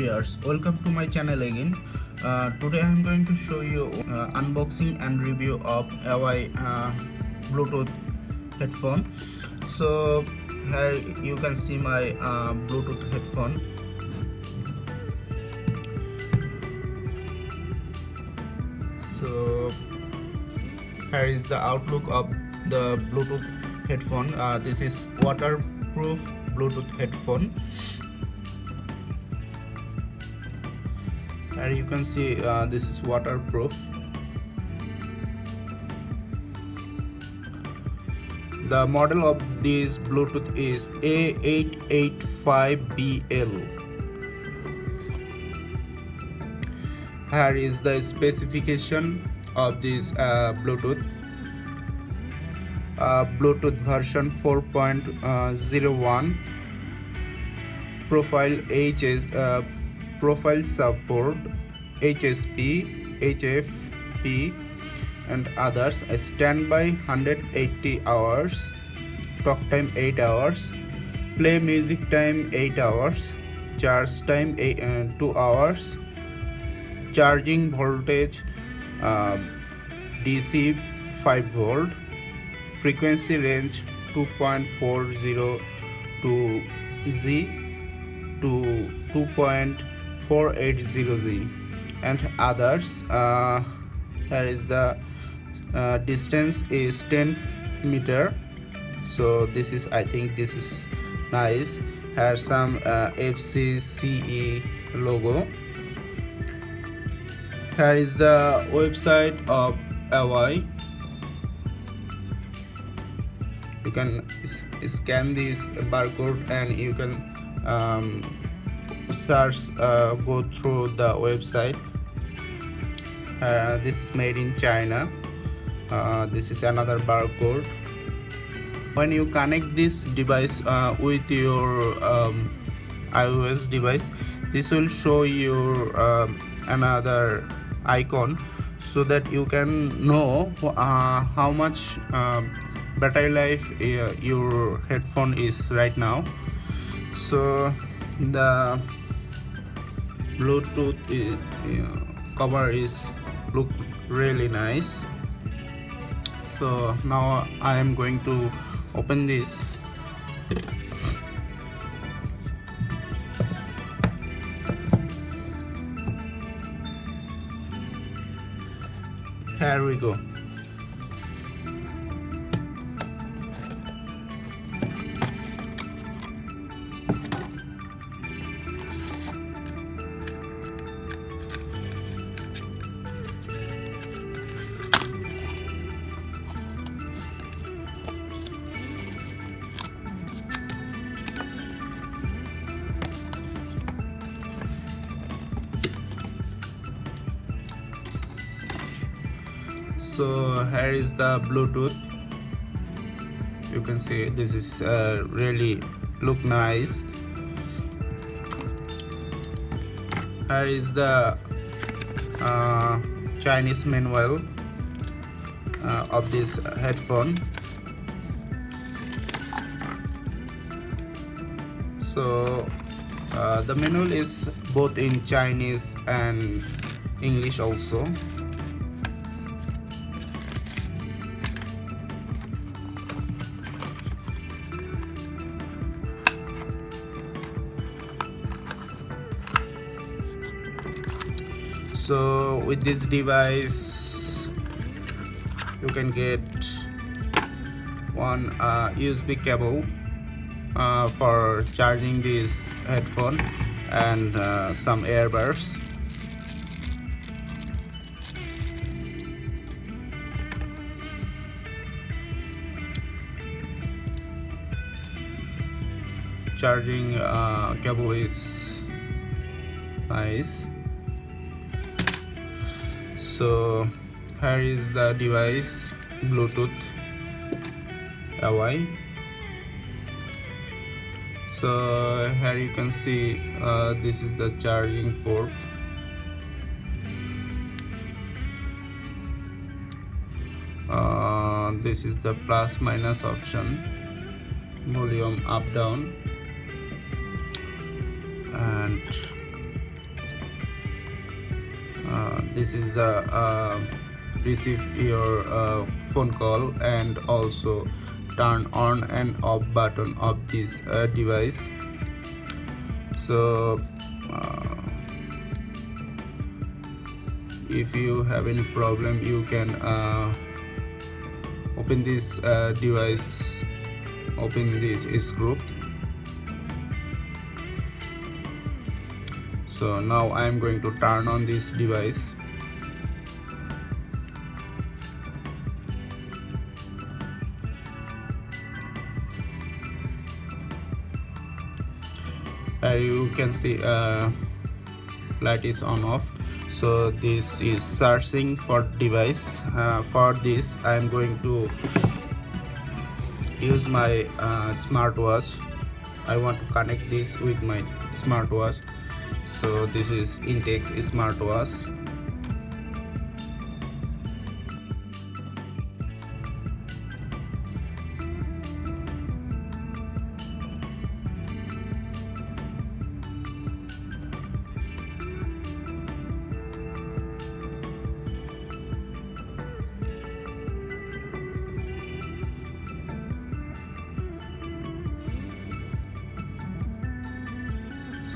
viewers, welcome to my channel again. Today I am going to show you unboxing and review of Awei Bluetooth headphone. So here you can see my Bluetooth headphone. So here is the outlook of the Bluetooth headphone. This is waterproof Bluetooth headphone. Here you can see this is waterproof. The model of this Bluetooth is A885BL. Here is the specification of this Bluetooth. Bluetooth version 4.01, profile support HSP, HFP and others. Standby 180 hours, talk time 8 hours, play music time 8 hours, charge time 2 hours, charging voltage DC 5 volt, frequency range 2.40 to Z to 2.480Z and others. Here is the distance is 10 meter. So this is, I think this is nice. Has some FCCE logo. Here is the website of Awei. You can scan this barcode and you can search, go through the website. This is made in China. This is another barcode. When you connect this device with your iOS device, this will show you another icon so that you can know how much battery life your headphone is right now. So the Bluetooth cover is look really nice. So now I am going to open this. Here we go. So here is the Bluetooth. You can see this is really look nice. Here is the Chinese manual of this headphone. So the manual is both in Chinese and English also. So with this device you can get one USB cable for charging this headphone and some earbuds. Charging cable is nice. So here is the device, Bluetooth Awei. So here you can see this is the charging port. This is the plus minus option, volume up down, and This is the receive your phone call and also turn on and off button of this device. So if you have any problem, you can open this device, open this group. So now I am going to turn on this device. You can see light is on off. So this is searching for device. For this I am going to use my smartwatch. I want to connect this with my smartwatch. So this is Intex smartwatch.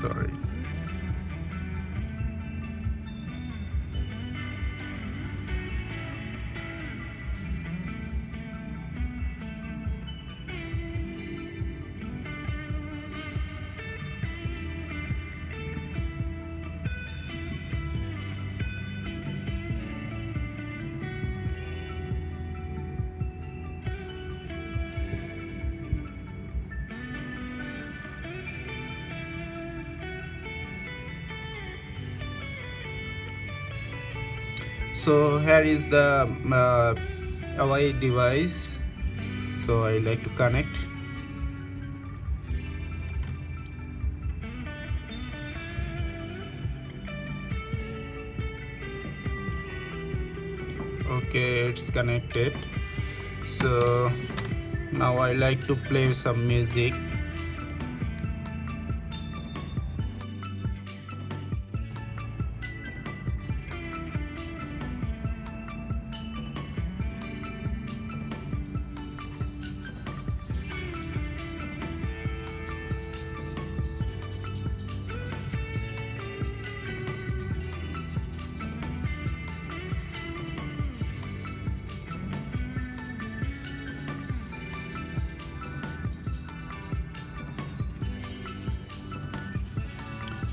Sorry. So here is the Awei device. So I like to connect. Okay, it's connected. So now I like to play some music.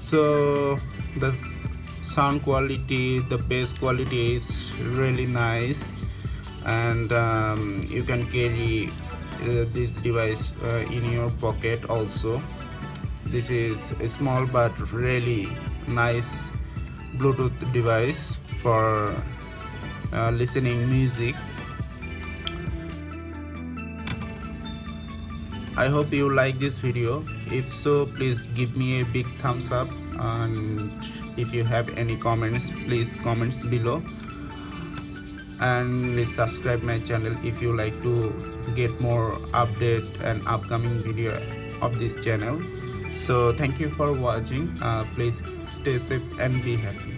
So the sound quality, the bass quality is really nice, and you can carry this device in your pocket also. This is a small but really nice Bluetooth device for listening music. I hope you like this video. If so, please give me a big thumbs up, and if you have any comments, please comments below, and please subscribe my channel if you like to get more update and upcoming video of this channel. So thank you for watching. Please stay safe and be happy.